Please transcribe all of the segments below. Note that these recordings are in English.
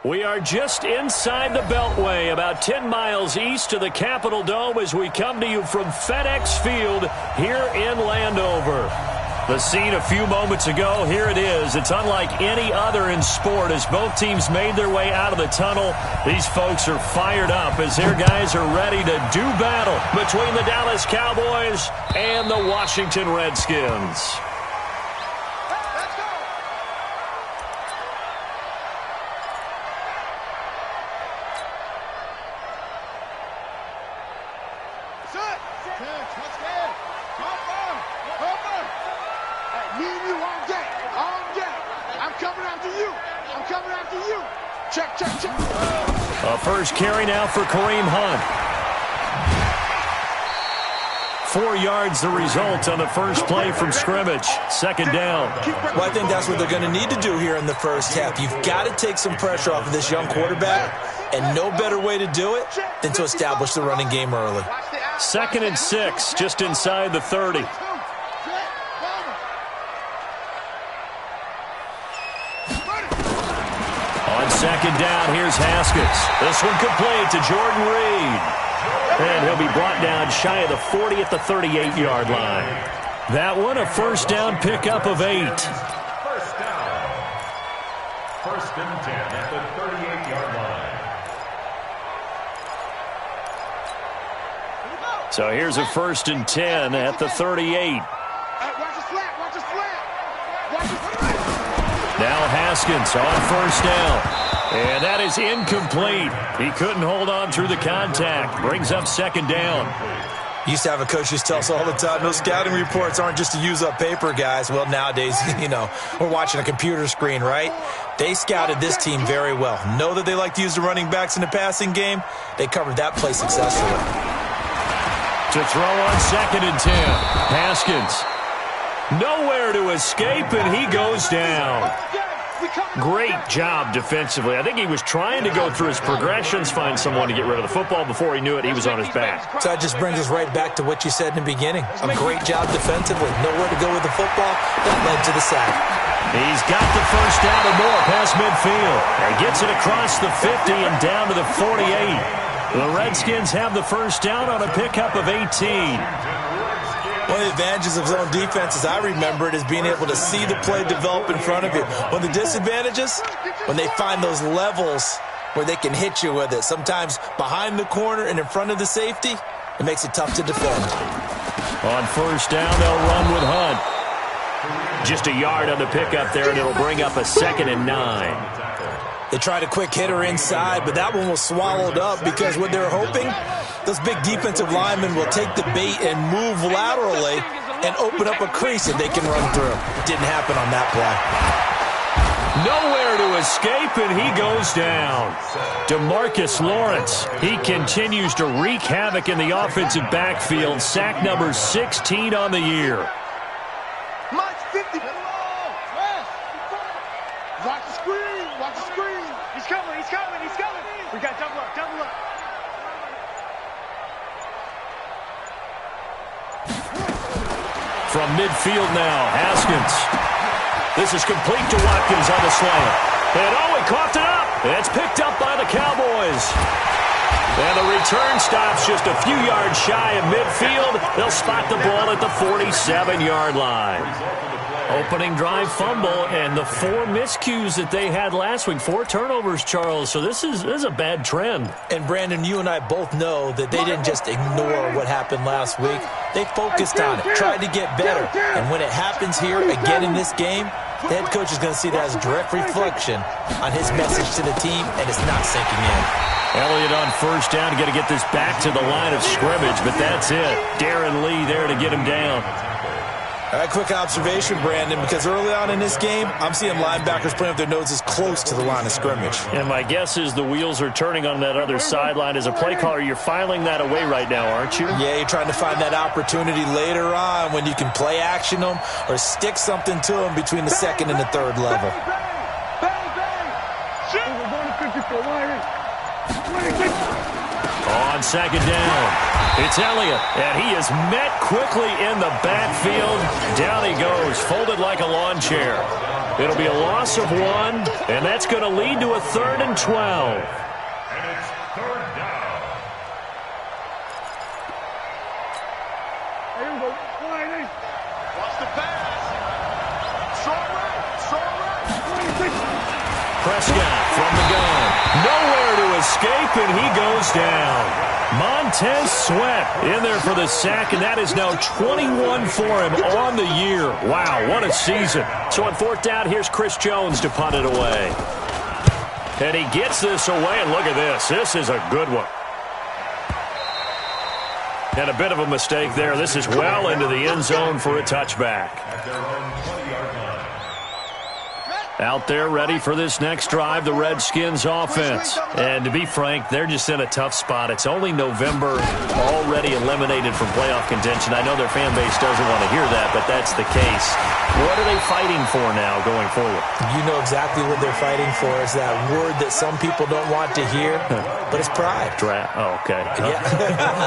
We are just inside the Beltway, about 10 miles east of the Capitol Dome as we come to you from FedEx Field here in Landover. The scene a few moments ago, here it is. It's unlike any other in sport as both teams made their way out of the tunnel. These folks are fired up as their guys are ready to do battle between the Dallas Cowboys and the Washington Redskins. A first carry now for Kareem Hunt. 4 yards the result on the first play from scrimmage. Second down. Well, I think that's what they're going to need to do here in the first half. You've got to take some pressure off of this young quarterback, and no better way to do it than to establish the running game early. 2nd and 6, just inside the 30. On second down, here's Haskins. This one complete to Jordan Reed. And he'll be brought down shy of the 40 at the 38-yard line. That one, a first down pickup of 8. First down. 1st and 10 at the 38-yard line. So here's a 1st and 10 at the 38. Now Haskins on first down. And that is incomplete. He couldn't hold on through the contact. Brings up second down. Used to have a coach who tells us all the time, those scouting reports aren't just to use up paper, guys. Well, nowadays, we're watching a computer screen, right? They scouted this team very well. Know that they like to use the running backs in the passing game. They covered that play successfully. To throw on 2nd and 10. Haskins. Nowhere to escape, and he goes down. Great job defensively. I think he was trying to go through his progressions, find someone to get rid of the football. Before he knew it, he was on his back. So that just brings us right back to what you said in the beginning. A great job defensively. Nowhere to go with the football. That led to the sack. He's got the first down and more past midfield. And gets it across the 50 and down to the 48. The Redskins have the first down on a pickup of 18. One of the advantages of zone defense, as I remember it, is being able to see the play develop in front of you. One of the disadvantages, when they find those levels where they can hit you with it, sometimes behind the corner and in front of the safety, it makes it tough to defend. On first down, they'll run with Hunt. Just a yard on the pickup there, and it'll bring up a 2nd and 9. They tried a quick hitter inside, but that one was swallowed up because what they're hoping, those big defensive linemen will take the bait and move laterally and open up a crease that they can run through. It didn't happen on that play. Nowhere to escape, and he goes down. DeMarcus Lawrence, he continues to wreak havoc in the offensive backfield. Sack number 16 on the year. Watch the screen, watch the screen. He's coming, he's coming, he's coming. We got double up, double up. From midfield now, Haskins. This is complete to Watkins on the slant. And he coughed it up. It's picked up by the Cowboys. And the return stops just a few yards shy of midfield. They'll spot the ball at the 47-yard line. Opening drive fumble, and the 4 miscues that they had last week. 4 turnovers, Charles. So this is a bad trend. And, Brandon, you and I both know that they didn't just ignore what happened last week. They focused on it, tried to get better. And when it happens here again in this game, the head coach is going to see that as a direct reflection on his message to the team, and it's not sinking in. Elliott on first down, got to get this back to the line of scrimmage, but that's it. Darren Lee there to get him down. All right, quick observation, Brandon, because early on in this game, I'm seeing linebackers putting up their noses close to the line of scrimmage. And my guess is the wheels are turning on that other sideline. As a play caller, you're filing that away right now, aren't you? Yeah, you're trying to find that opportunity later on when you can play action them or stick something to them between the 2nd and the 3rd level. On second down, it's Elliott, and he is met quickly in the backfield. Down he goes, folded like a lawn chair. It'll be a loss of 1, and that's going to lead to a 3rd and 12. And it's 3rd down. Watch the pass. Strong right. Prescott from the gun. Nowhere to escape, and he goes down. Montez Sweat in there for the sack, and that is now 21 for him on the year. Wow, what a season. So on 4th down, here's Chris Jones to punt it away. And he gets this away, and look at this. This is a good one. And a bit of a mistake there. This is well into the end zone for a touchback. At their own 20-yard line. Out there ready for this next drive, the Redskins offense. And to be frank, they're just in a tough spot. It's only November, already eliminated from playoff contention. I know their fan base doesn't want to hear that, but that's the case. What are they fighting for now going forward? You know exactly what they're fighting for. Is that word that some people don't want to hear, but it's pride. Draft. Oh, okay. Yeah.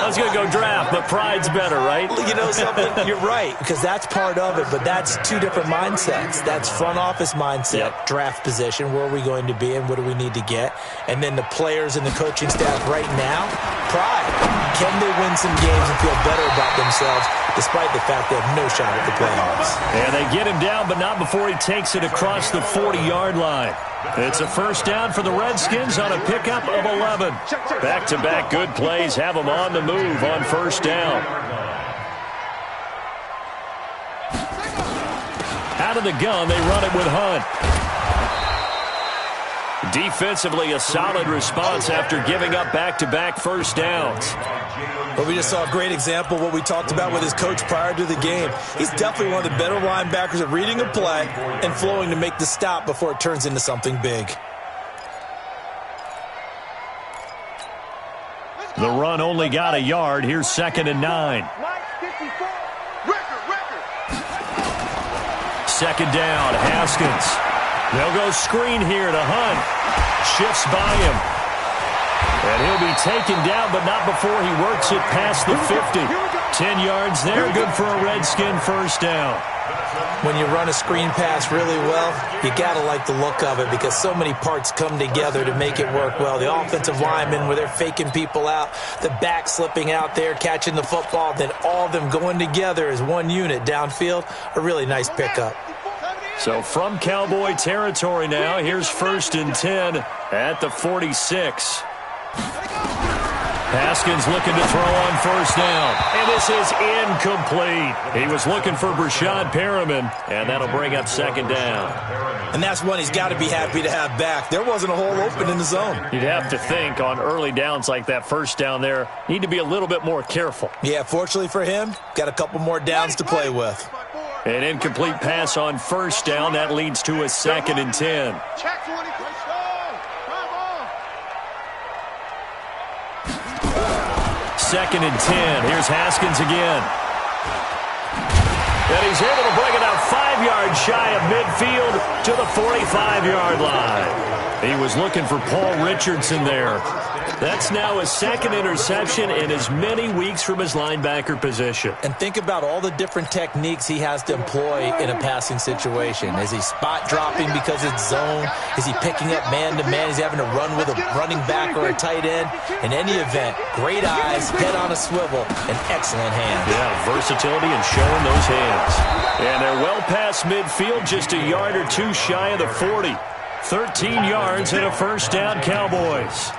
I was going to go draft, but pride's better, right? You know something? You're right, because that's part of it, but that's two different mindsets. That's front office mindset. Yep. Draft position, where are we going to be and what do we need to get? And then the players and the coaching staff right now, pride. Can they win some games and feel better about themselves despite the fact they have no shot at the playoffs? And they get him down, but not before he takes it across the 40-yard line. It's a 1st down for the Redskins on a pickup of 11. Back-to-back good plays have them on the move on 1st down. Out of the gun, they run it with Hunt. Defensively, a solid response after giving up back-to-back 1st downs. But we just saw a great example of what we talked about with his coach prior to the game. He's definitely one of the better linebackers at reading a play and flowing to make the stop before it turns into something big. The run only got a yard. Here's 2nd and 9. 2nd down, Haskins. They'll go screen here to Hunt. Shifts by him. And he'll be taken down, but not before he works it past the 50. 10 yards there, good for a Redskin 1st down. When you run a screen pass really well, you got to like the look of it because so many parts come together to make it work well. The offensive linemen, where they're faking people out, the back slipping out there, catching the football, then all of them going together as one unit downfield, a really nice pickup. So from Cowboy territory now, here's 1st and 10 at the 46. Haskins looking to throw on 1st down. And this is incomplete. He was looking for Brashad Perriman, and that'll bring up 2nd down. And that's one he's got to be happy to have back. There wasn't a hole open in the zone. You'd have to think on early downs like that 1st down there, need to be a little bit more careful. Yeah, fortunately for him, got a couple more downs to play with. An incomplete pass on 1st down. That leads to a 2nd and 10. Check 20. 2nd and 10. Here's Haskins again. And he's able to bring it out 5 yards shy of midfield to the 45-yard line. He was looking for Paul Richardson there. That's now his 2nd interception in as many weeks from his linebacker position. And think about all the different techniques he has to employ in a passing situation. Is he spot dropping because it's zone? Is he picking up man-to-man? Is he having to run with a running back or a tight end? In any event, great eyes, head on a swivel, and excellent hands. Yeah, versatility and showing those hands. And they're well past midfield, just a yard or two shy of the 40. 13 yards and a 1st down, Cowboys.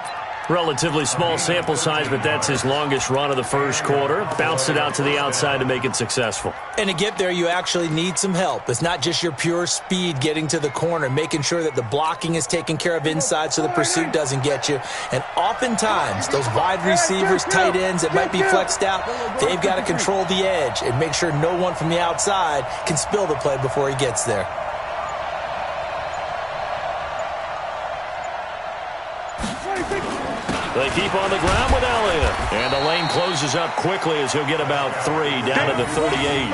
Relatively small sample size, but that's his longest run of the 1st quarter. Bounced it out to the outside to make it successful. And to get there, you actually need some help. It's not just your pure speed getting to the corner, making sure that the blocking is taken care of inside so the pursuit doesn't get you. And oftentimes, those wide receivers, tight ends that might be flexed out, they've got to control the edge and make sure no one from the outside can spill the play before he gets there. They keep on the ground with Elliott. And the lane closes up quickly as he'll get about 3 down to the 38.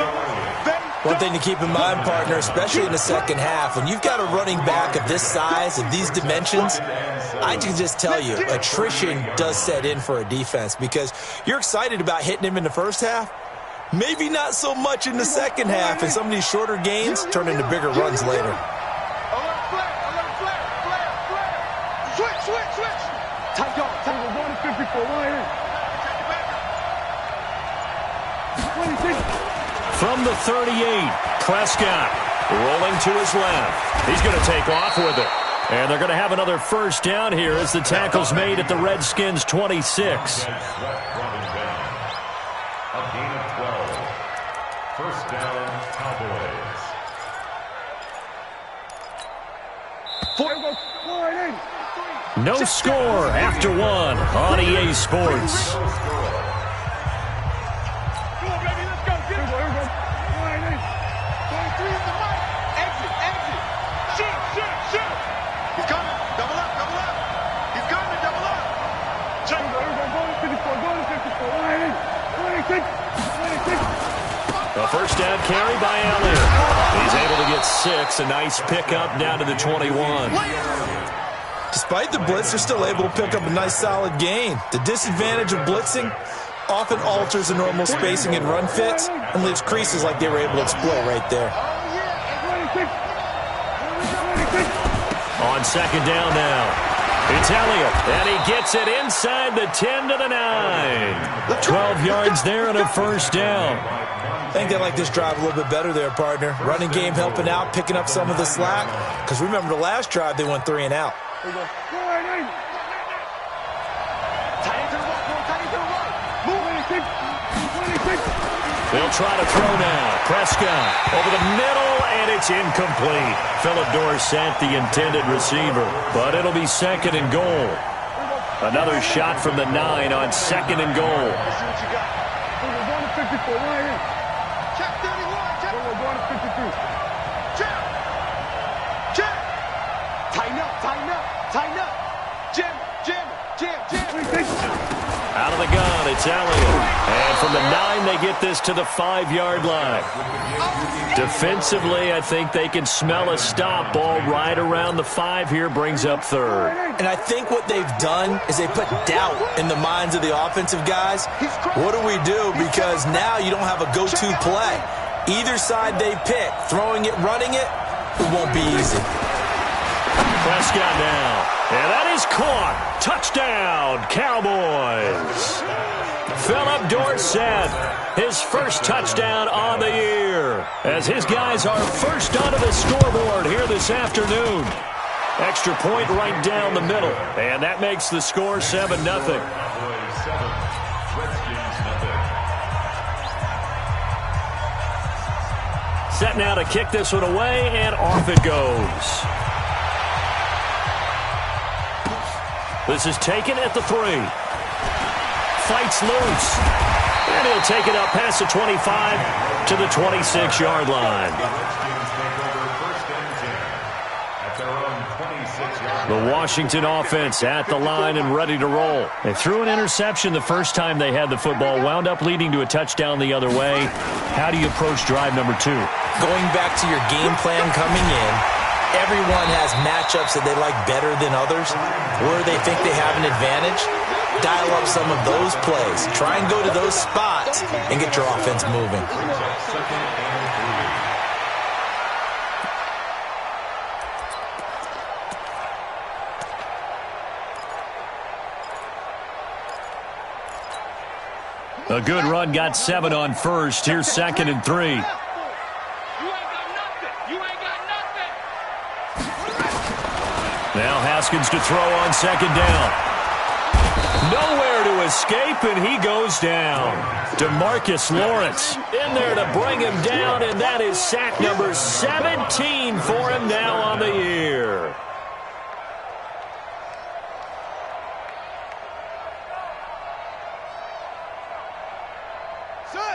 One thing to keep in mind, partner, especially in the 2nd half, when you've got a running back of this size, of these dimensions, I can just tell you, attrition does set in for a defense because you're excited about hitting him in the 1st half. Maybe not so much in the 2nd half, and some of these shorter gains turn into bigger runs later. From the 38, Prescott rolling to his left. He's going to take off with it. And they're going to have another first down here as the tackle's made at the Redskins' 26. A gain of 12. First down, Cowboys. No score after one on EA Sports. A first down carry by Elliott. He's able to get 6. A nice pickup down to the 21. Despite the blitz, they're still able to pick up a nice solid gain. The disadvantage of blitzing often alters the normal spacing and run fits and leaves creases like they were able to exploit right there. On second down now. It's Elliott, and he gets it inside the 10 to the 9. 12 yards there and a first down. I think they like this drive a little bit better there, partner. Running game helping out, picking up some of the slack. Because remember the last drive, they went 3 and out. They'll try to throw now. Prescott over the middle, and it's incomplete. Philip Dorsett, the intended receiver. But it'll be second and goal. Another shot from the 9 on second and goal. Out of the gun, it's Elliott. And from the 9, they get this to the 5-yard line. Defensively, I think they can smell a stop ball right around the 5 here, brings up third. And I think what they've done is they put doubt in the minds of the offensive guys. What do we do? Because now you don't have a go-to play. Either side they pick, throwing it, running it, it won't be easy. Prescott now. And that is caught. Touchdown, Cowboys. Philip Dorsett, his first touchdown on the year, as his guys are first onto the scoreboard here this afternoon. Extra point right down the middle, and that makes the score 7-0. Set now to kick this one away, and off it goes. This is taken at the 3. Fights loose. And he'll take it up past the 25 to the 26-yard line. The Washington offense at the line and ready to roll. They threw an interception the first time they had the football, wound up leading to a touchdown the other way. How do you approach drive number 2? Going back to your game plan coming in, everyone has matchups that they like better than others, where they think they have an advantage. Dial up some of those plays. Try and go to those spots and get your offense moving. A good run got 7 on first. Here's second and 3. Now Haskins to throw on second down. Nowhere to escape, and he goes down. DeMarcus Lawrence in there to bring him down, and that is sack number 17 for him now on the year.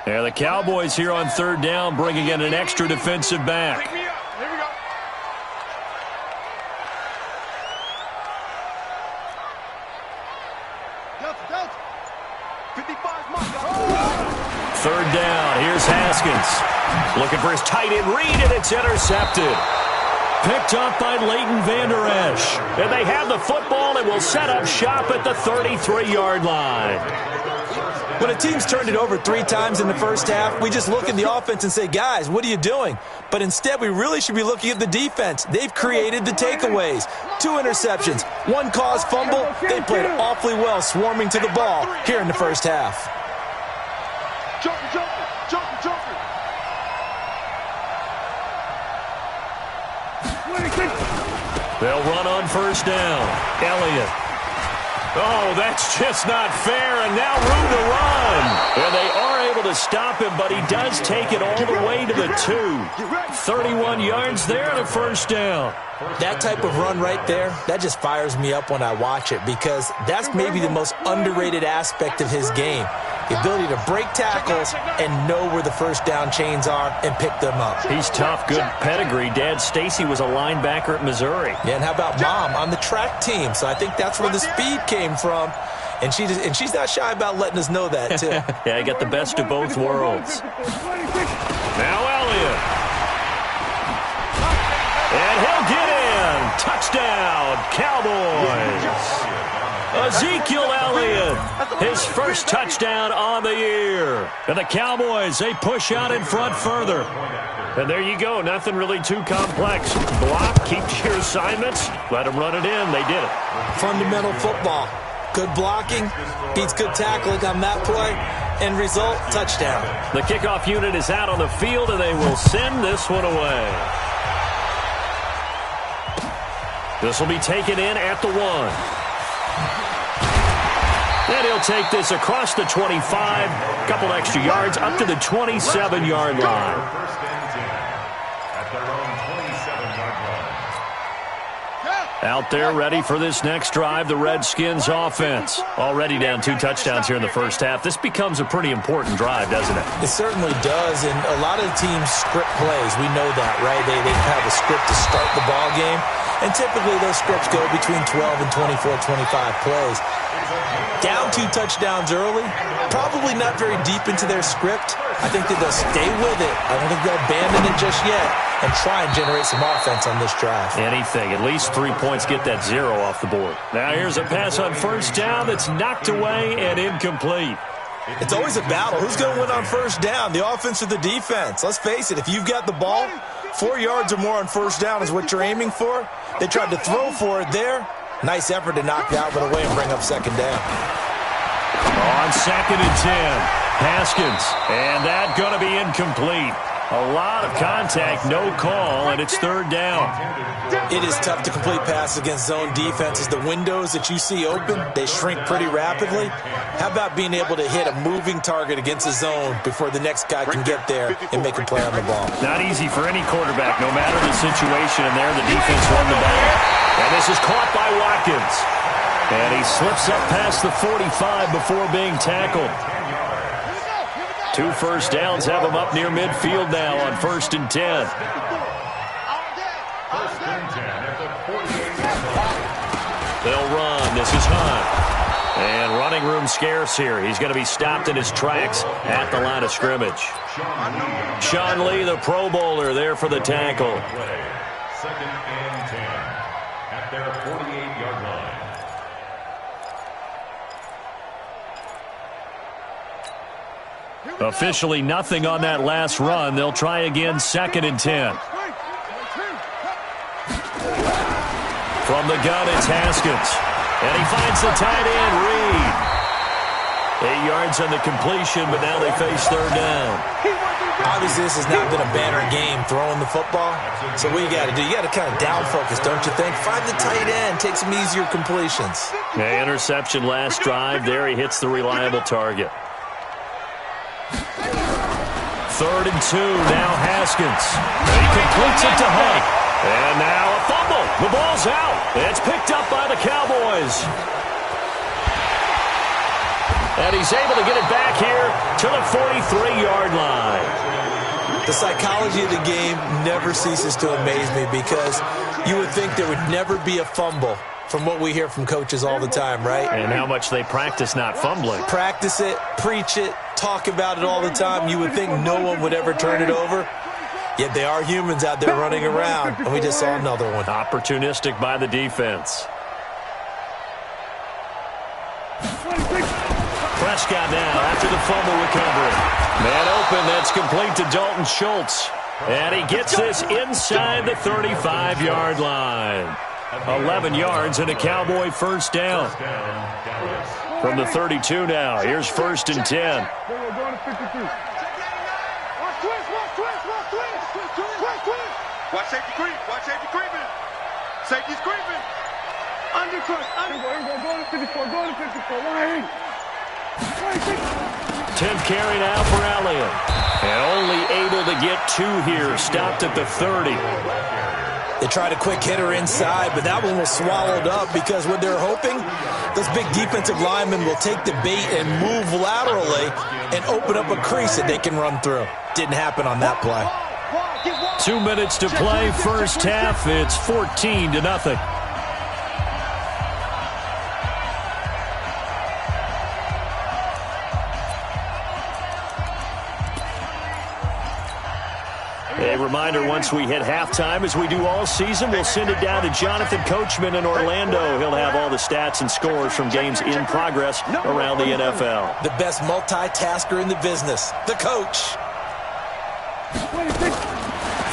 Yeah, the Cowboys here on third down bringing in an extra defensive back. Third down, here's Haskins. Looking for his tight end read, and it's intercepted. Picked up by Leighton Vander Esch. And they have the football and will set up shop at the 33-yard line. When a team's turned it over 3 times in the first half, we just look at the offense and say, guys, what are you doing? But instead, we really should be looking at the defense. They've created the takeaways. 2 interceptions, 1 caused fumble. They played awfully well swarming to the ball here in the first half. Jumper. They'll run on first down. Elliott. Oh, that's just not fair, and now room to run. And they are able to stop him, but he does take it all the way to the 2. 31 yards there and a first down. That type of run right there, that just fires me up when I watch it because that's maybe the most underrated aspect of his game. The ability to break tackles and know where the first down chains are and pick them up. He's tough, good pedigree. Dad Stacy was a linebacker at Missouri. Yeah, and how about Mom on the track team? So I think that's where the speed came from. And she's not shy about letting us know that, too. Yeah, I got the best of both worlds. Now Elliott. And he'll get in. Touchdown, Cowboys. Ezekiel Elliott, his first touchdown on the year. And the Cowboys, they push out in front further. And there you go, nothing really too complex. Block, keep to your assignments, let them run it in. They did it. Fundamental football. Good blocking, beats good tackling on that play. End result, touchdown. The kickoff unit is out on the field, and they will send this one away. This will be taken in at the 1. And he'll take this across the 25, a couple extra yards, up to the 27-yard line. Out there ready for this next drive, the Redskins offense. Already down 2 touchdowns here in the first half. This becomes a pretty important drive, doesn't it? It certainly does, and a lot of teams script plays. We know that, right? They have a script to start the ball game, and typically those scripts go between 12 and 24, 25 plays. Down 2 touchdowns early, probably not very deep into their script. I think that they'll stay with it. I don't think they'll abandon it just yet and try and generate some offense on this drive. Anything. At least 3 points, get that 0 off the board. Now here's a pass on first down that's knocked away and incomplete. It's always a battle. Who's going to win on first down, the offense or the defense? Let's face it, if you've got the ball, 4 yards or more on first down is what you're aiming for. They tried to throw for it there. Nice effort to knock Dalvin away and bring up second down. On 2nd and 10, Haskins, and that going to be incomplete. A lot of contact, no call, and it's 3rd down. It is tough to complete passes against zone defenses. The windows that you see open, they shrink pretty rapidly. How about being able to hit a moving target against a zone before the next guy can get there and make a play on the ball? Not easy for any quarterback, no matter the situation, and there the defense won the battle. And this is caught by Watkins. And he slips up past the 45 before being tackled. 2 first downs have him up near midfield now on 1st and 10. They'll run. This is Hunt. And running room scarce here. He's going to be stopped in his tracks at the line of scrimmage. Sean Lee, the Pro Bowler, there for the tackle. 2nd and 10 at their 48-yard line. Officially nothing on that last run. They'll try again, 2nd and 10. From the gun, it's Haskins. And he finds the tight end, Reed. 8 yards on the completion, but now they face 3rd down. Obviously, this has not been a banner game throwing the football. So what you got to do, you got to kind of down focus, don't you think? Find the tight end, take some easier completions. Yeah, interception last drive. There he hits the reliable target. 3rd and 2, now Haskins. He completes it to Hunt. And now a fumble. The ball's out. It's picked up by the Cowboys. And he's able to get it back here to the 43-yard line. The psychology of the game never ceases to amaze me because you would think there would never be a fumble from what we hear from coaches all the time, right? And how much they practice not fumbling. Practice it, preach it, talk about it all the time. You would think no one would ever turn it over. Yet they are humans out there running around, and we just saw another one. Opportunistic by the defense. Prescott now after the fumble recovery. Man open, that's complete to Dalton Schultz. And he gets this inside the 35-yard line. 11 yards and a Cowboy first down. From the 32 now, here's 1st and 10. Watch safety creep. Watch safety creeping. Safety's creeping. Under crush. Go to 54. Go to 54. 180. 10th carry now for Elliott. And only able to get 2 here. Stopped at the 30. They tried a quick hitter inside, but that one was swallowed up because what they're hoping, those big defensive linemen will take the bait and move laterally and open up a crease that they can run through. Didn't happen on that play. 2 minutes to play, first half. It's 14-0. A reminder, once we hit halftime, as we do all season, we'll send it down to Jonathan Coachman in Orlando. He'll have all the stats and scores from games in progress around the NFL. The best multitasker in the business, the coach.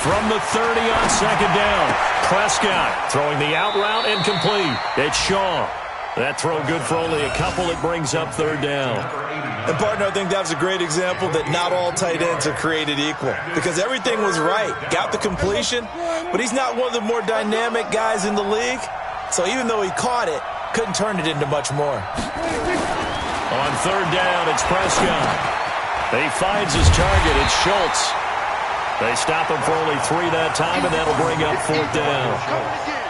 From the 30 on 2nd down, Prescott throwing the out route and complete. It's Shaw. That throw good for only a couple. It brings up 3rd down. And, partner, I think that was a great example that not all tight ends are created equal because everything was right. Got the completion, but he's not one of the more dynamic guys in the league. So even though he caught it, couldn't turn it into much more. On 3rd down, it's Prescott. He finds his target. It's Schultz. They stop him for only 3 that time, and that'll bring up 4th down.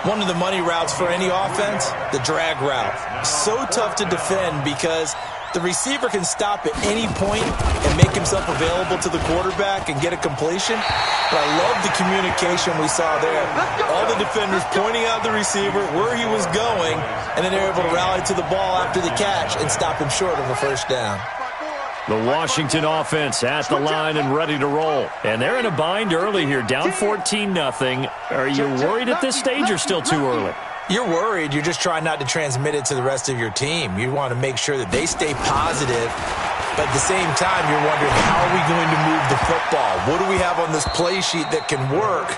One of the money routes for any offense, the drag route. So tough to defend because the receiver can stop at any point and make himself available to the quarterback and get a completion. But I love the communication we saw there. All the defenders pointing out the receiver, where he was going, and then they're able to rally to the ball after the catch and stop him short of a first down. The Washington offense at the line and ready to roll. And they're in a bind early here, down 14-0. Are you worried at this stage or still too early? You're worried. You're just trying not to transmit it to the rest of your team. You want to make sure that they stay positive. But at the same time, you're wondering, how are we going to move the football? What do we have on this play sheet that can work?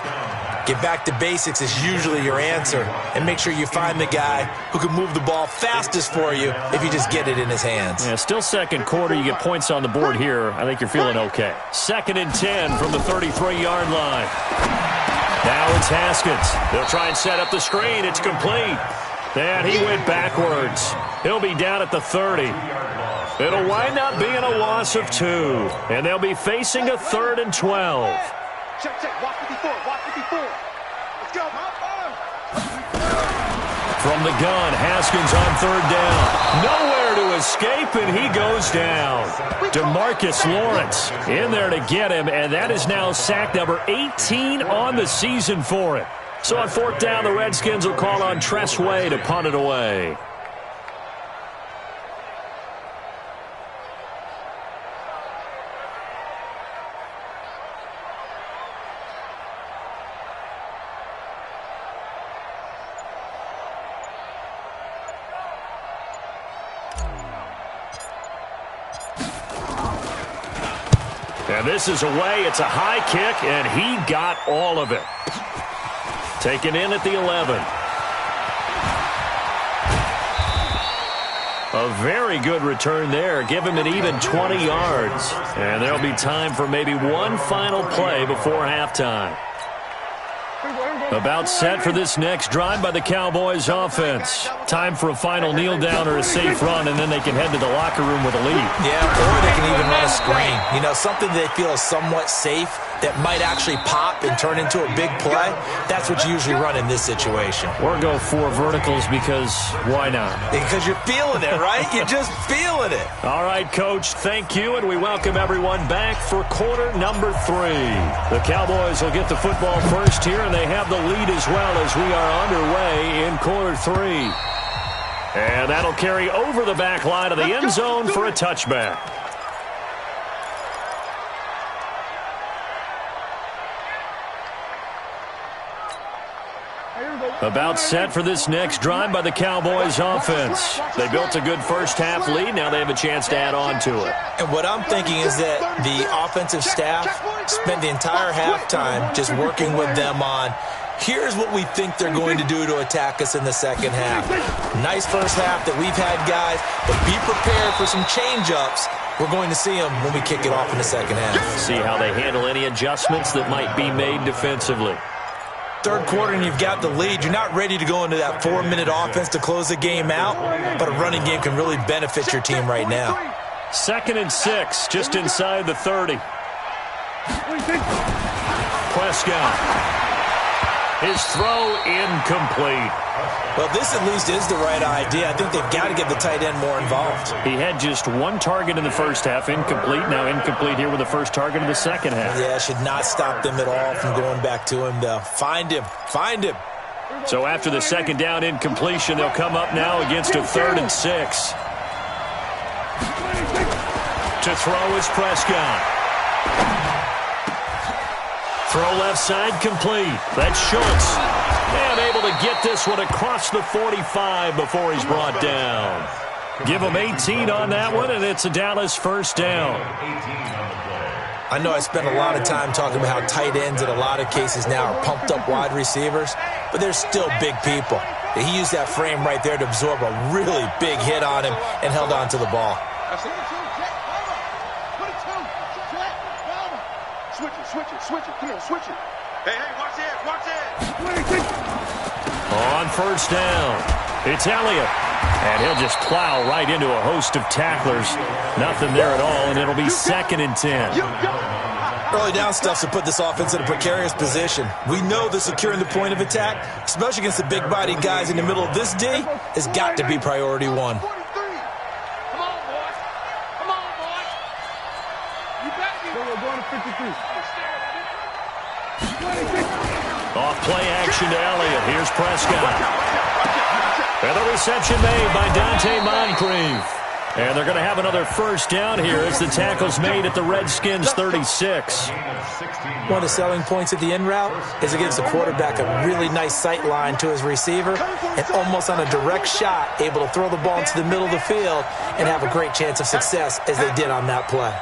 Get back to basics is usually your answer. And make sure you find the guy who can move the ball fastest for you if you just get it in his hands. Yeah, still 2nd quarter. You get points on the board here. I think you're feeling okay. 2nd and 10 from the 33-yard line. Now it's Haskins. They'll try and set up the screen. It's complete. And he went backwards. He'll be down at the 30. It'll wind up being a loss of 2. And they'll be facing a 3rd and 12. Check. Watch 54. Watch 54. Let's go. From the gun, Haskins on 3rd down. Nowhere to escape, and he goes down. DeMarcus Lawrence in there to get him, and that is now sack number 18 on the season for him. So on 4th down, the Redskins will call on Tress Way to punt it away. And this is away. It's a high kick, and he got all of it. Taken in at the 11. A very good return there. Give him an even 20 yards. And there'll be time for maybe one final play before halftime. About set for this next drive by the Cowboys offense. Time for a final kneel down or a safe run, and then they can head to the locker room with a lead. Yeah, or they can even run a screen. You know, something they feel is somewhat safe that might actually pop and turn into a big play. That's what you usually run in this situation. Or go 4 verticals because why not? Because you're feeling it, right? You're just feeling it. All right, Coach, thank you, and we welcome everyone back for quarter number 3. The Cowboys will get the football first here, and they have the lead as well as we are underway in quarter 3. And that'll carry over the back line of the end zone for a touchback. About set for this next drive by the Cowboys offense. They built a good first-half lead. Now they have a chance to add on to it. And what I'm thinking is that the offensive staff spent the entire halftime just working with them on, here's what we think they're going to do to attack us in the second half. Nice first half that we've had, guys, but be prepared for some change-ups. We're going to see them when we kick it off in the second half. See how they handle any adjustments that might be made defensively. Third quarter and you've got the lead. You're not ready to go into that 4-minute offense to close the game out, but a running game can really benefit your team right now. 2nd and 6, just inside the 30. Prescott. His throw incomplete. Well, this at least is the right idea. I think they've got to get the tight end more involved. He had just one target in the first half, incomplete. Now incomplete here with the first target of the second half. Yeah, should not stop them at all from going back to him, though. Find him. Find him. So after the second down incompletion, they'll come up now against a 3rd and 6. To throw is Prescott. Throw left side complete. That's Schultz. And able to get this one across the 45 before he's brought down. Give him 18 on that one, and it's a Dallas first down. I know I spent a lot of time talking about how tight ends in a lot of cases now are pumped up wide receivers, but they're still big people. He used that frame right there to absorb a really big hit on him and held on to the ball. Switch it. Come on, switch it. Hey, watch it. On first down, it's Elliott. And he'll just plow right into a host of tacklers. Nothing there at all, and it'll be 2nd and 10. Early down stuff to put this offense in a precarious position. We know that securing the point of attack, especially against the big-bodied guys in the middle of this D, has got to be priority one. Come on, boys. You got it. We're going to 53. Off play action to Elliott. Here's Prescott. And the reception made by Dante Moncrief. And they're going to have another first down here as the tackle's made at the Redskins 36. One of the selling points of the in route is it gives the quarterback a really nice sight line to his receiver and almost on a direct shot able to throw the ball into the middle of the field and have a great chance of success as they did on that play.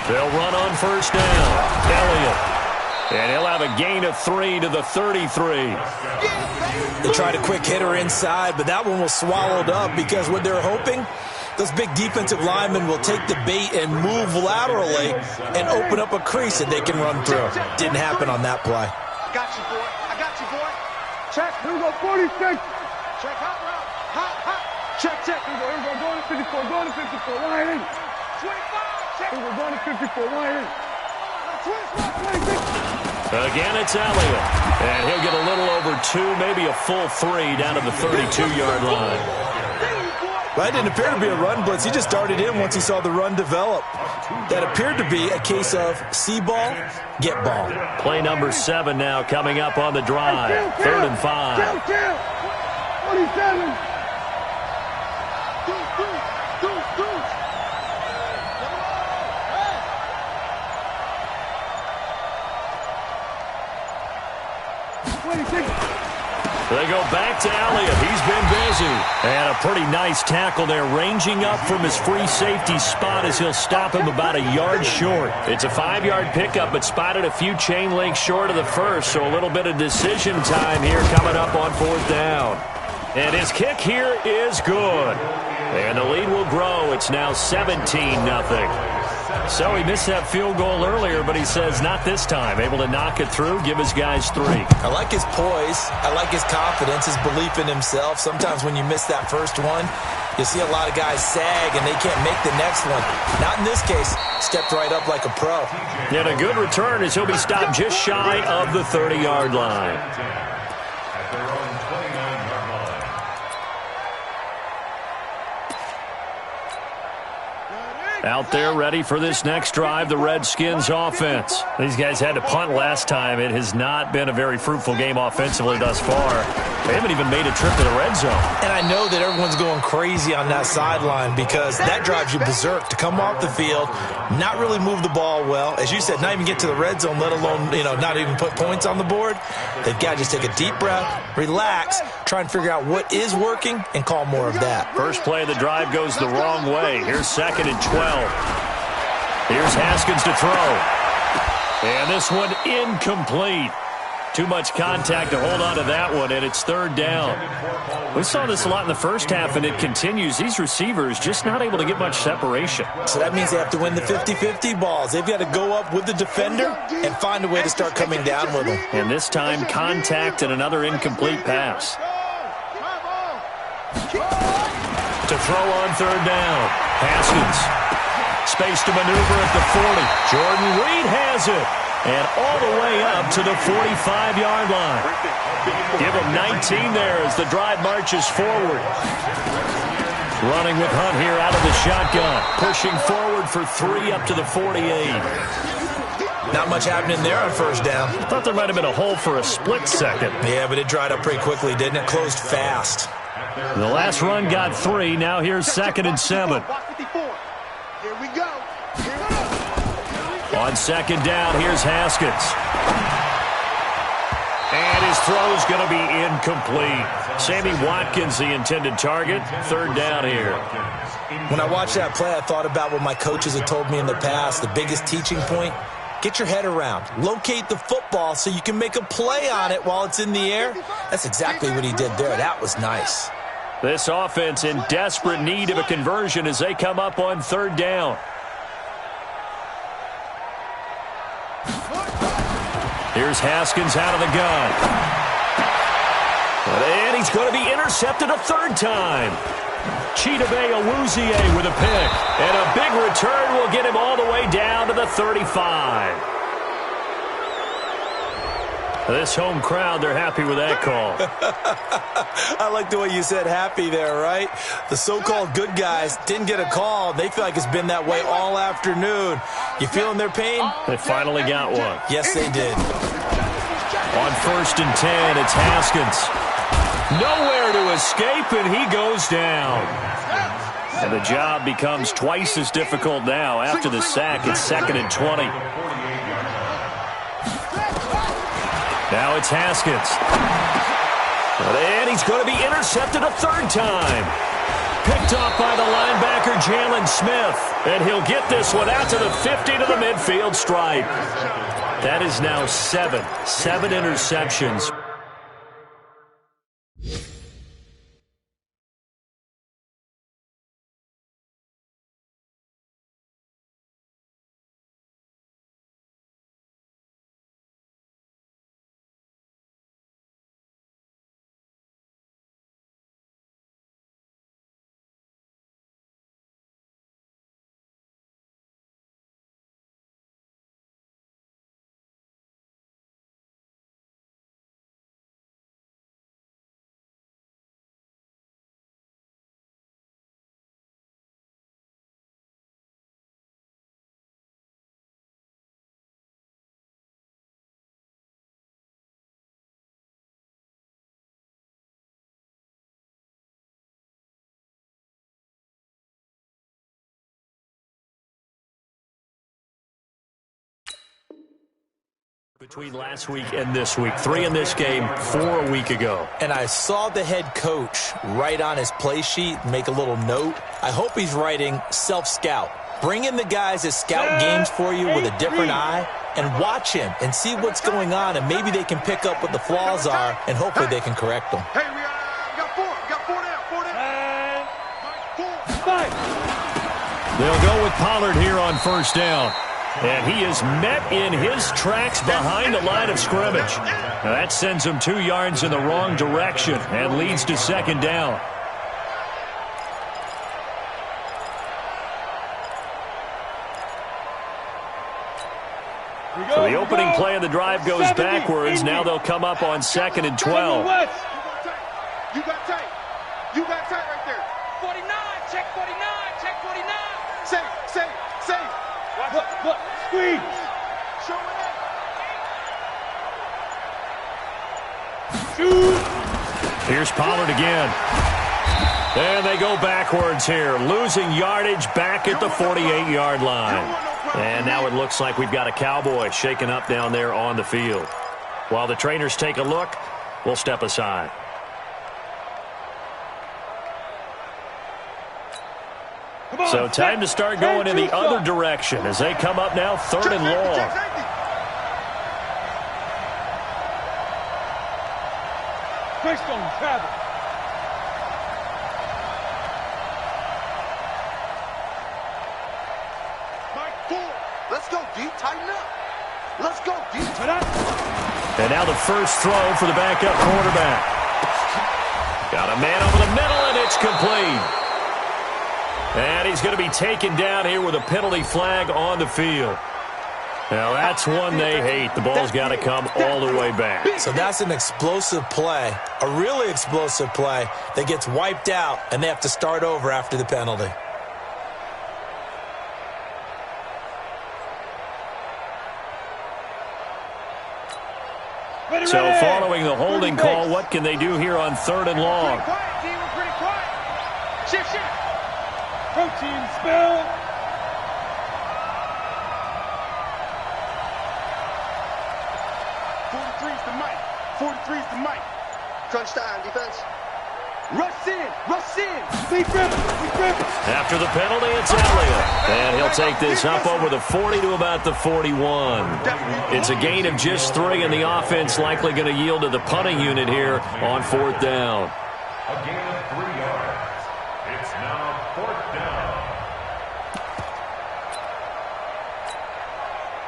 They'll run on first down. Elliott. And he'll have a gain of 3 to the 33. They tried a quick hitter inside, but that one was swallowed up because what they're hoping, those big defensive linemen will take the bait and move laterally and open up a crease that they can run through. Didn't happen on that play. I got you, boy. Check. Here we go, 46. Check, hot. Check. Here we go, going to 54, line in. 25. Check. Here we go, going to 54, line in. Again, it's Elliott. And he'll get a little over 2, maybe a full 3 down to the 32-yard line. Well, that didn't appear to be a run blitz. He just darted in once he saw the run develop. That appeared to be a case of see ball, get ball. Play number 7 now coming up on the drive. 3rd and 5. 27. They go back to Elliott. He's been busy. And a pretty nice tackle there, ranging up from his free safety spot as he'll stop him about a yard short. It's a 5-yard pickup, but spotted a few chain links short of the first, so a little bit of decision time here coming up on 4th down. And his kick here is good. And the lead will grow. It's now 17-0. So he missed that field goal earlier, but he says not this time. Able to knock it through, give his guys 3. I like his poise. I like his confidence, his belief in himself. Sometimes when you miss that first one, you see a lot of guys sag and they can't make the next one. Not in this case. Stepped right up like a pro. And a good return as he'll be stopped just shy of the 30-yard line. Out there ready for this next drive, the Redskins offense. These guys had to punt last time. It has not been a very fruitful game offensively thus far. They haven't even made a trip to the red zone. And I know that everyone's going crazy on that sideline because that drives you berserk to come off the field, not really move the ball well. As you said, not even get to the red zone, let alone, not even put points on the board. They've got to just take a deep breath, relax, try and figure out what is working, and call more of that. First play of the drive goes the wrong way. Here's 2nd and 12. Here's Haskins to throw. And this one incomplete. Too much contact to hold on to that one, and it's 3rd down. We saw this a lot in the first half, and it continues. These receivers just not able to get much separation. So that means they have to win the 50-50 balls. They've got to go up with the defender and find a way to start coming down with them. And this time, contact and another incomplete pass. To throw on 3rd down. Haskins. Space to maneuver at the 40. Jordan Reed has it. And all the way up to the 45-yard line. Give him 19 there as the drive marches forward. Running with Hunt here out of the shotgun. Pushing forward for 3 up to the 48. Not much happening there on 1st down. I thought there might have been a hole for a split second. Yeah, but it dried up pretty quickly, didn't it? Closed fast. The last run got 3. Now here's 2nd and 7. Here we go. On 2nd down, here's Haskins. And his throw's going to be incomplete. Sammy Watkins, the intended target. 3rd down here. When I watched that play, I thought about what my coaches had told me in the past. The biggest teaching point, get your head around. Locate the football so you can make a play on it while it's in the air. That's exactly what he did there. That was nice. This offense in desperate need of a conversion as they come up on 3rd down. Here's Haskins out of the gun. And he's going to be intercepted a 3rd time. Chidobe Awuzie with a pick. And a big return will get him all the way down to the 35. This home crowd, they're happy with that call. I like the way you said happy there, right? The so-called good guys didn't get a call. They feel like it's been that way all afternoon. You feeling their pain? They finally got one. Yes, they did. On 1st and 10, it's Haskins. Nowhere to escape, and he goes down. And the job becomes twice as difficult now. After the sack, it's 2nd and 20. Now it's Haskins. And he's going to be intercepted a 3rd time. Picked off by the linebacker, Jalen Smith. And he'll get this one out to the 50 to the midfield stripe. That is now 7 interceptions. Between last week and this week, 3 in this game, 4 a week ago. And I saw the head coach write on his play sheet, make a little note. I hope he's writing self-scout. Bring in the guys that scout games for you with a different eye and watch him and see what's going on, and maybe they can pick up what the flaws are, and hopefully they can correct them. Hey, we got 4. Got 4 down. 4 down. 4. They'll go with Pollard here on 1st down. And he is met in his tracks behind the line of scrimmage. Now that sends him 2 yards in the wrong direction and leads to 2nd down. So the opening play of the drive goes backwards. Now they'll come up on 2nd and 12. You got tight. You got tight right there. 49. Check 49. Check 49. Say. Look, squeeze. Show it. Shoot. Here's Pollard again. And they go backwards here, losing yardage back at the 48-yard line. And now it looks like we've got a Cowboy shaken up down there on the field. While the trainers take a look, we'll step aside. So time to start going in the other direction as they come up now 3rd and long. First on travel. Let's go deep, tighten up. Let's go deep. And now the first throw for the backup quarterback. Got a man over the middle, and it's complete. And he's going to be taken down here with a penalty flag on the field. Now, that's one they hate. The ball's got to come all the way back. So that's an explosive play, a really explosive play that gets wiped out, and they have to start over after the penalty. So following the holding call, what can they do here on 3rd and long? Pretty quiet, team. We're pretty quiet. Shift. Protein spill. Three's the mic. Crunch time, defense. Rush in. Be grip. After the penalty, it's Elliott. And he'll take this up over the 40 to about the 41. It's a gain of just 3, and the offense likely going to yield to the punting unit here on 4th down. A gain of 3 yards. It's now 4th down.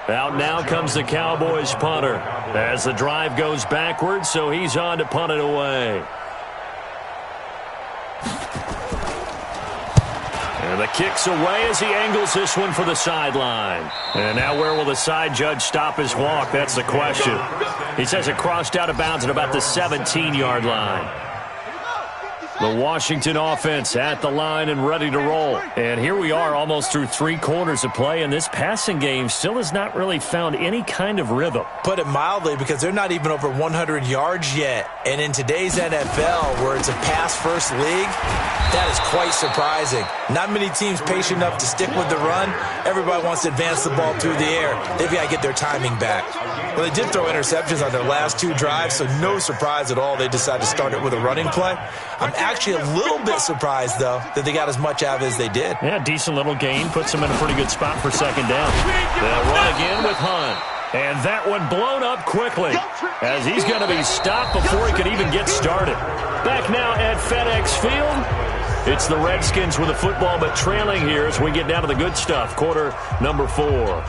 Out now comes the Cowboys punter as the drive goes backwards, so he's on to punt it away. And the kick's away as he angles this one for the sideline. And now where will the side judge stop his walk? That's the question. He says it crossed out of bounds at about the 17-yard line. The Washington offense at the line and ready to roll. And here we are almost through 3 quarters of play, and this passing game still has not really found any kind of rhythm. Put it mildly, because they're not even over 100 yards yet. And in today's NFL, where it's a pass-first league, that is quite surprising. Not many teams patient enough to stick with the run. Everybody wants to advance the ball through the air. They've got to get their timing back. Well, they did throw interceptions on their last 2 drives, so no surprise at all they decided to start it with a running play. I'm actually a little bit surprised, though, that they got as much out of it as they did. Yeah, decent little gain. Puts them in a pretty good spot for 2nd down. They'll run again with Hunt. And that one blown up quickly as he's going to be stopped before he could even get started. Back now at FedEx Field. It's the Redskins with the football, but trailing here as we get down to the good stuff. Quarter number 4.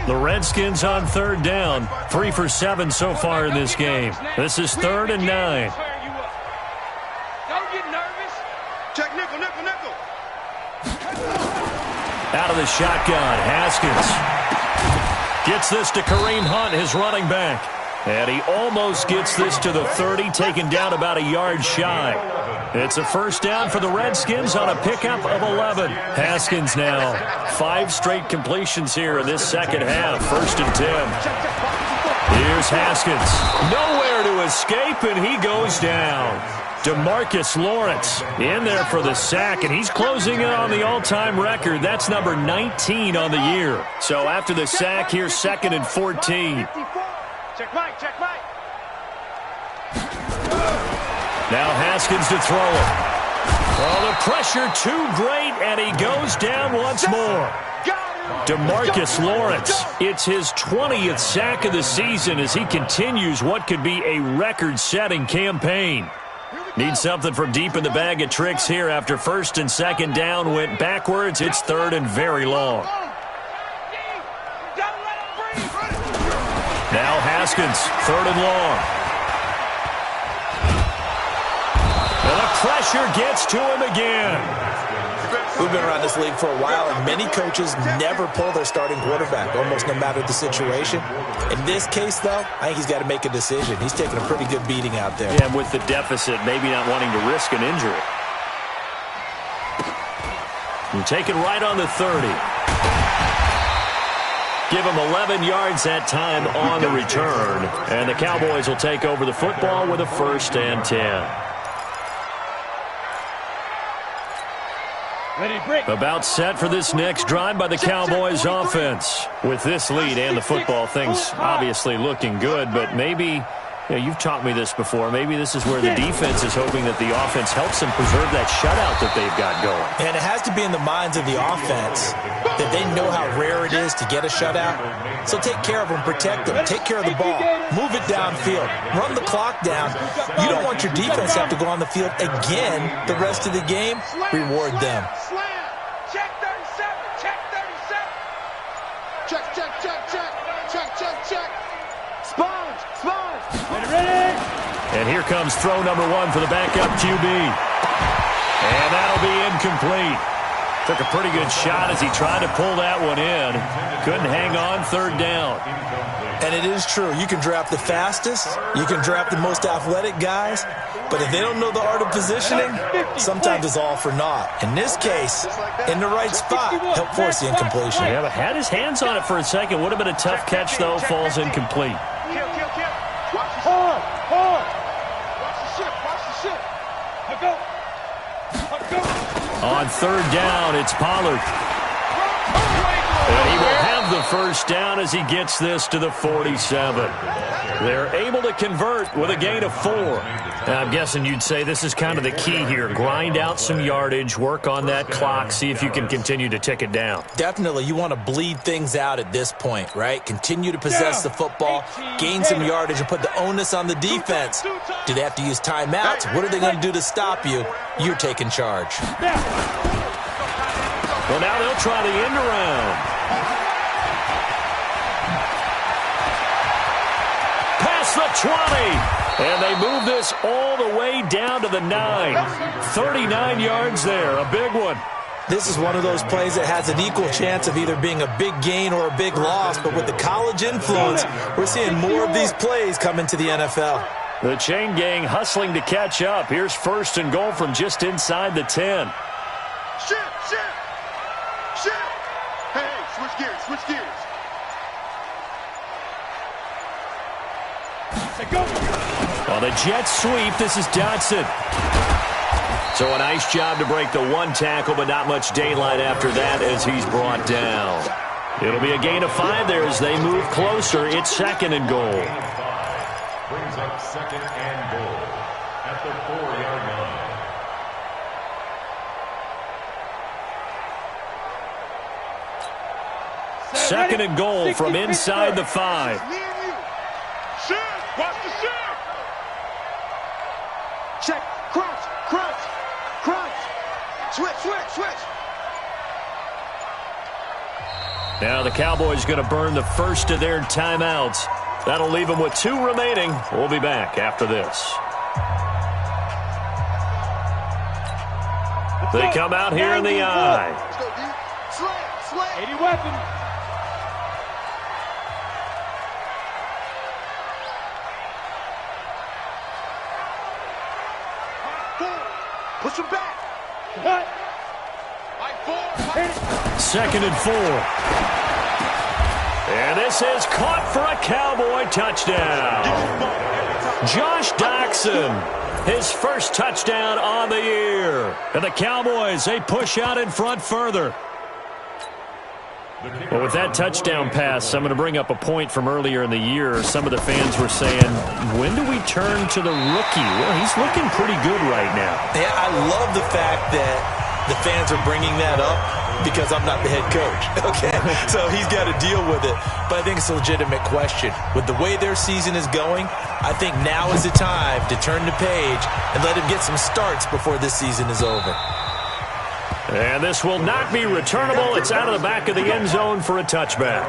The Redskins on 3rd down. 3 for 7 so far in this game. This is 3rd and 9. Don't get nervous. Check nickel. Out of the shotgun, Haskins gets this to Kareem Hunt, his running back. And he almost gets this to the 30, taken down about a yard shy. It's a 1st down for the Redskins on a pickup of 11. Haskins now 5 straight completions here in this 2nd half. 1st and 10. Here's Haskins. Nowhere to escape, and he goes down. DeMarcus Lawrence in there for the sack, and he's closing in on the all-time record. That's number 19 on the year. So after the sack, here's 2nd and 14. Check Mike. Now Haskins to throw it. Oh, the pressure too great, and he goes down once more. DeMarcus Lawrence, it's his 20th sack of the season as he continues what could be a record-setting campaign. Needs something from deep in the bag of tricks here after 1st and 2nd down went backwards. It's 3rd and very long. Now Haskins, 3rd and long. And the pressure gets to him again. We've been around this league for a while, and many coaches never pull their starting quarterback, almost no matter the situation. In this case, though, I think he's got to make a decision. He's taking a pretty good beating out there. Yeah, and with the deficit, maybe not wanting to risk an injury. And taken right on the 30. Give them 11 yards that time on the return. And the Cowboys will take over the football with a 1st and 10. About set for this next drive by the Cowboys offense. With this lead and the football, things obviously looking good, but maybe, you've taught me this before, maybe this is where the defense is hoping that the offense helps them preserve that shutout that they've got going. And it has to be in the minds of the offense that they know how rare it is to get a shutout. So take care of them, protect them, take care of the ball, move it downfield, run the clock down. You don't want your defense to have to go on the field again the rest of the game. Reward them. Check 37. Check 37. Check, check, check, check. Check, check, check. Sponge. Ready? And here comes throw number 1 for the backup QB. And that'll be incomplete. Took a pretty good shot as he tried to pull that one in. Couldn't hang on 3rd down. And it is true. You can draft the fastest. You can draft the most athletic guys. But if they don't know the art of positioning, sometimes it's all for naught. In this case, in the right spot, help force the incompletion. Yeah, but had his hands on it for a second. Would have been a tough catch, though. Falls incomplete. Hard. Watch the ship. Go. On 3rd down, it's Pollard. And he will have the 1st down as he gets this to the 47. They're able to convert with a gain of 4. And I'm guessing you'd say this is kind of the key here. Grind out some yardage, work on that clock, see if you can continue to tick it down. Definitely. You want to bleed things out at this point, right? Continue to possess the football, gain some yardage, and put the onus on the defense. Do they have to use timeouts? What are they going to do to stop you? You're taking charge. Well, now they'll try the end around. Past the 20. And they move this all the way down to the 9. 39 yards there, a big one. This is one of those plays that has an equal chance of either being a big gain or a big loss, but with the college influence, we're seeing more of these plays come into the NFL. The chain gang hustling to catch up. Here's 1st and goal from just inside the 10. Shit. Hey, switch gears. Well, the Jets sweep. This is Dotson. So a nice job to break the 1 tackle, but not much daylight after that as he's brought down. It'll be a gain of 5 there as they move closer. It's 2nd and goal. Brings up 2nd and goal at the 4-yard line. Second and goal from inside the 5. Watch the shit. Check. Crunch. Switch. Now the Cowboys going to burn the first of their timeouts. That'll leave them with 2 remaining. We'll be back after this. They come out here in the eye. Slam. 80 weapon. Push him back. Cut. 2nd and 4. And this is caught for a Cowboy touchdown. Josh Doctson, his 1st touchdown on the year. And the Cowboys, they push out in front further. Well, with that touchdown pass, I'm going to bring up a point from earlier in the year. Some of the fans were saying, when do we turn to the rookie? Well, he's looking pretty good right now. Yeah, I love the fact that the fans are bringing that up because I'm not the head coach, okay? So he's got to deal with it. But I think it's a legitimate question. With the way their season is going, I think now is the time to turn the page and let him get some starts before this season is over. And this will not be returnable. It's out of the back of the end zone for a touchback.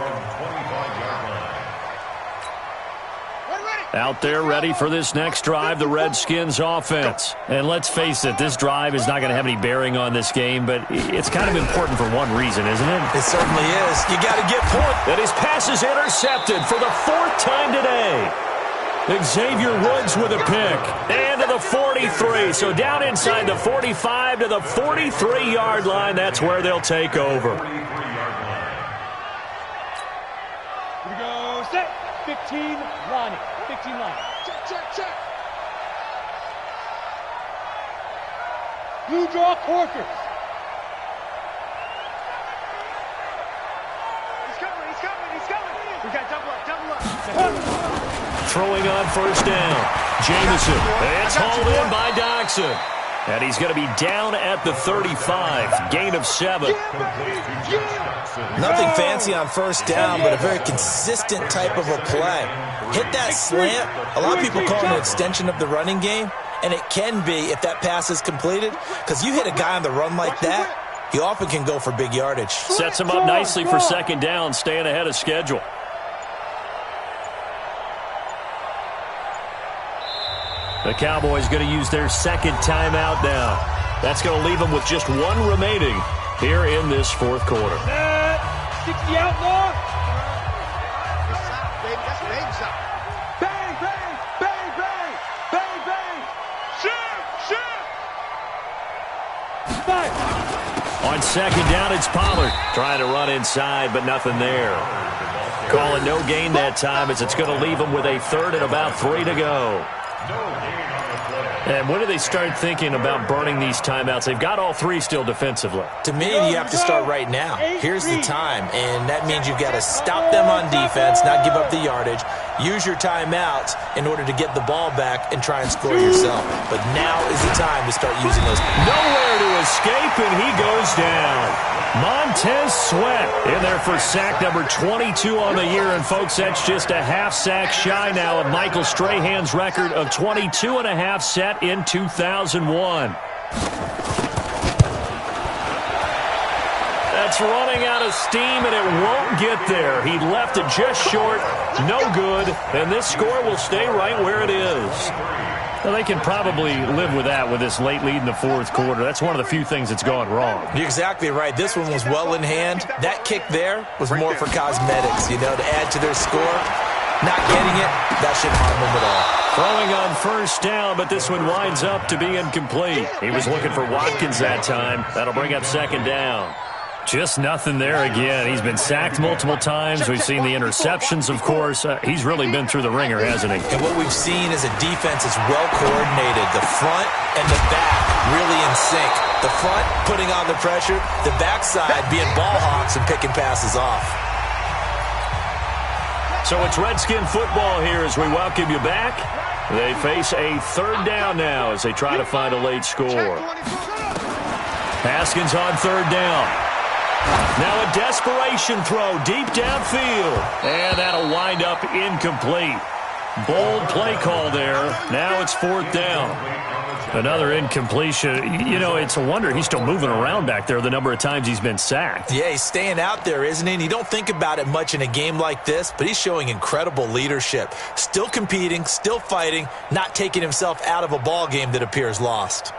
Out there ready for this next drive, the Redskins offense. And let's face it, this drive is not going to have any bearing on this game, but it's kind of important for one reason, isn't it? It certainly is. You got to get points. And his pass is intercepted for the 4th time today. Xavier Woods with a pick. And to the 43. So down inside the 45 to the 43-yard line. That's where they'll take over. 15 lining. 15 lining. Check, check, check. Blue draw Corkers. He's coming, he's coming, he's coming. We got double up, double up. Throwing on first down. Jamison. It's hauled in by Doxson. And he's going to be down at the 35. Gain of 7. Nothing fancy on first down, but a very consistent type of a play. Hit that slant. A lot of people call it an extension of the running game. And it can be if that pass is completed, because you hit a guy on the run like that, he often can go for big yardage. Sets him up nicely for second down, staying ahead of schedule. The Cowboys going to use their second timeout now. That's going to leave them with just one remaining here in this fourth quarter. 60 out long. That's big shot. Bang, bang, bang, bang, bang, bang. Shoot, shoot. On second down, it's Pollard trying to run inside, but nothing there. Calling no gain that time as it's going to leave them with a third and about 3 to go. And when do they start thinking about burning these timeouts? They've got all 3 still defensively. To me, you have to start right now. Here's the time, and that means you've got to stop them on defense, not give up the yardage, use your timeouts in order to get the ball back and try and score yourself. But now is the time to start using those. Nowhere to escape, and he goes down. Montez Sweat in there for sack number 22 on the year. And, folks, that's just a half sack shy now of Michael Strahan's record of 22 and a half set in 2001. That's running out of steam, and it won't get there. He left it just short, no good, and this score will stay right where it is. Well, they can probably live with that with this late lead in the fourth quarter. That's one of the few things that's gone wrong. You're exactly right. This one was well in hand. That kick there was more for cosmetics, to add to their score. Not getting it, that shouldn't harm them at all. Throwing on first down, but this one winds up to be incomplete. He was looking for Watkins that time. That'll bring up second down. Just nothing there again. He's been sacked multiple times. We've seen the interceptions, of course. He's really been through the ringer, hasn't he? And what we've seen is a defense that's well coordinated. The front and the back really in sync. The front putting on the pressure, the backside being ball hawks and picking passes off. So it's Redskin football here as we welcome you back. They face a third down now as they try to find a late score. Haskins on third down. Now a desperation throw deep downfield. And that'll wind up incomplete. Bold play call there. Now it's fourth down. Another incompletion. It's a wonder he's still moving around back there the number of times he's been sacked. Yeah, he's staying out there, isn't he? And you don't think about it much in a game like this, but he's showing incredible leadership. Still competing, still fighting, not taking himself out of a ball game that appears lost.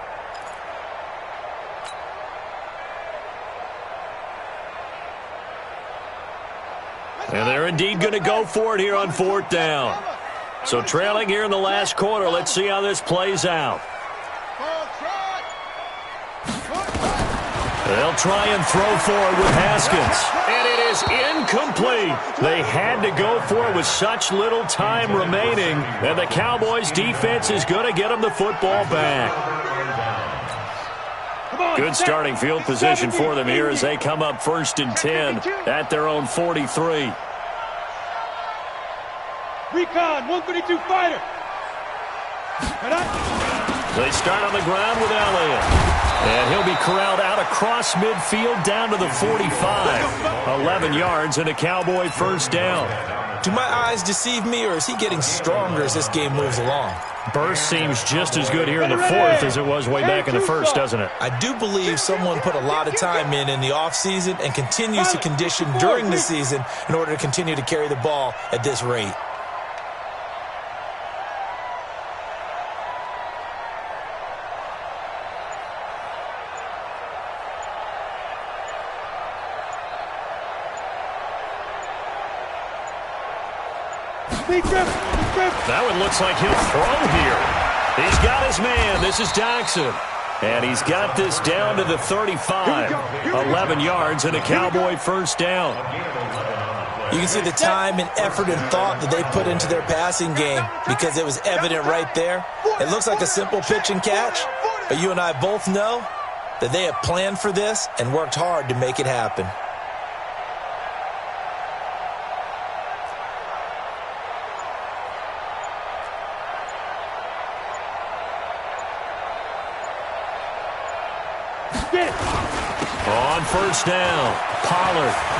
And they're indeed going to go for it here on fourth down. So trailing here in the last quarter, let's see how this plays out. They'll try and throw forward with Haskins. And it is incomplete. They had to go for it with such little time remaining. And the Cowboys defense is going to get them the football back. Good starting field position for them here as they come up 1st and 10 at their own 43. Recon, 132 fighter. They start on the ground with Elliott. And he'll be corralled out across midfield down to the 45. 11 yards and a Cowboy first down. Do my eyes deceive me, or is he getting stronger as this game moves along? Burst seems just as good here in the fourth as it was way back in the first, doesn't it? I do believe someone put a lot of time in the offseason and continues to condition during the season in order to continue to carry the ball at this rate. That one looks like he'll throw here. He's got his man. This is Doxson. And he's got this down to the 35. 11 yards and a Cowboy first down. You can see the time and effort and thought that they put into their passing game because it was evident right there. It looks like a simple pitch and catch, but you and I both know that they have planned for this and worked hard to make it happen. On first down, Pollard.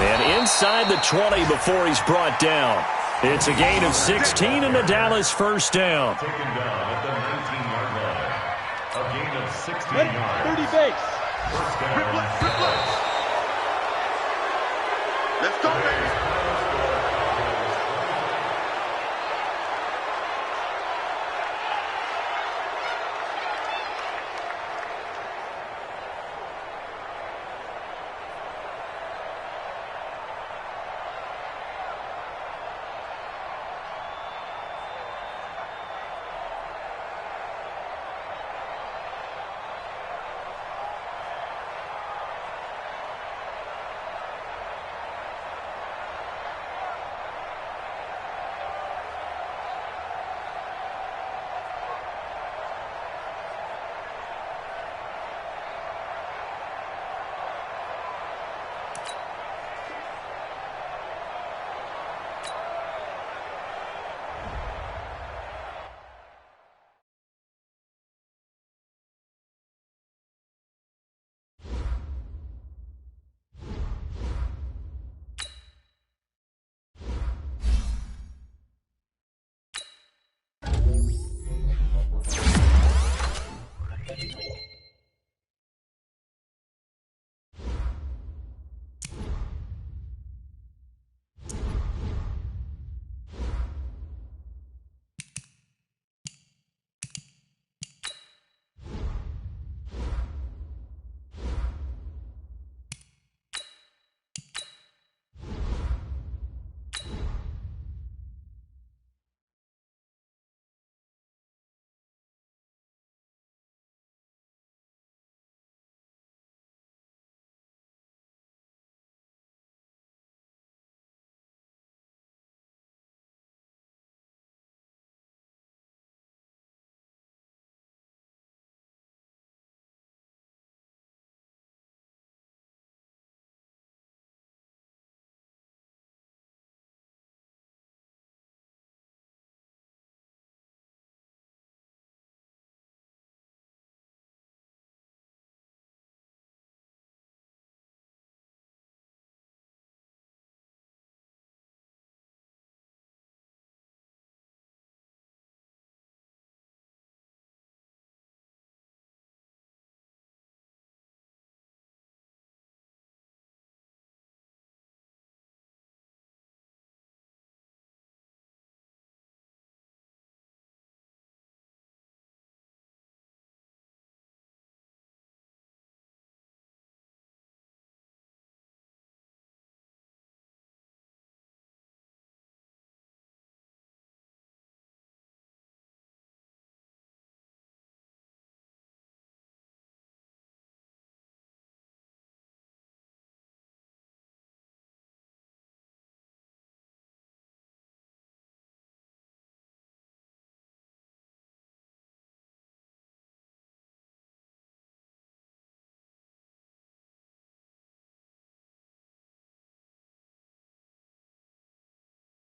And inside the 20 before he's brought down. It's a gain of 16 and a Dallas first down. Taken down at the 19-yard line. A gain of 16 yards. 30 base. First down. Let's go, baby.